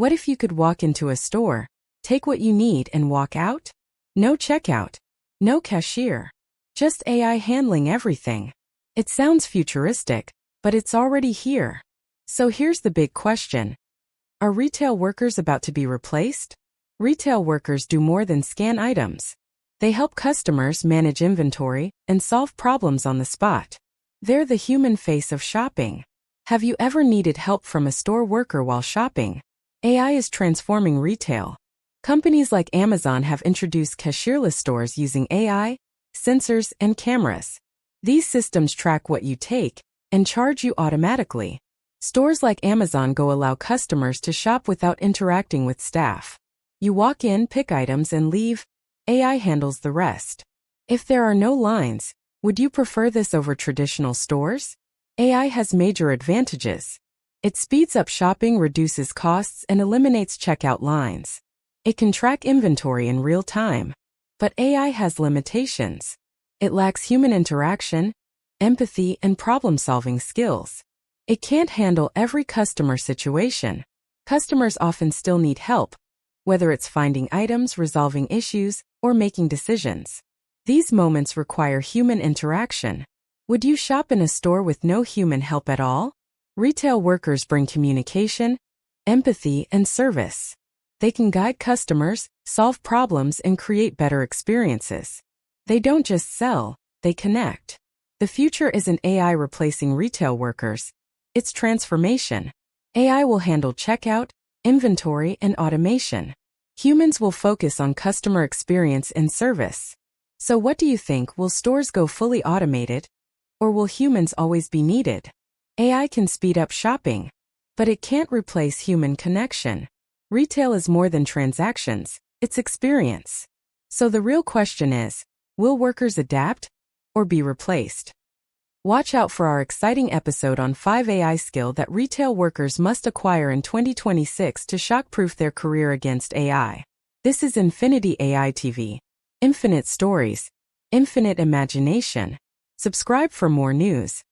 What if you could walk into a store, take what you need and walk out? No checkout, no cashier, just AI handling everything. It sounds futuristic, but it's already here. So here's the big question. Are retail workers about to be replaced? Retail workers do more than scan items. They help customers manage inventory and solve problems on the spot. They're the human face of shopping. Have you ever needed help from a store worker while shopping? AI is transforming retail. Companies like Amazon have introduced cashierless stores using AI, sensors, and cameras. These systems track what you take and charge you automatically. Stores like Amazon Go allow customers to shop without interacting with staff. You walk in, pick items, and leave. AI handles the rest. If there are no lines, would you prefer this over traditional stores? AI has major advantages. It speeds up shopping, reduces costs, and eliminates checkout lines. It can track inventory in real time. But AI has limitations. It lacks human interaction, empathy, and problem-solving skills. It can't handle every customer situation. Customers often still need help, whether it's finding items, resolving issues, or making decisions. These moments require human interaction. Would you shop in a store with no human help at all? Retail workers bring communication, empathy, and service. They can guide customers, solve problems, and create better experiences. They don't just sell, they connect. The future isn't AI replacing retail workers. It's transformation. AI will handle checkout, inventory, and automation. Humans will focus on customer experience and service. So what do you think? Will stores go fully automated? Or will humans always be needed? AI can speed up shopping, but it can't replace human connection. Retail is more than transactions, it's experience. So the real question is, will workers adapt or be replaced? Watch out for our exciting episode on 5 AI skills that retail workers must acquire in 2026 to shock-proof their career against AI. This is Infinity AI TV. Infinite stories, infinite imagination. Subscribe for more news.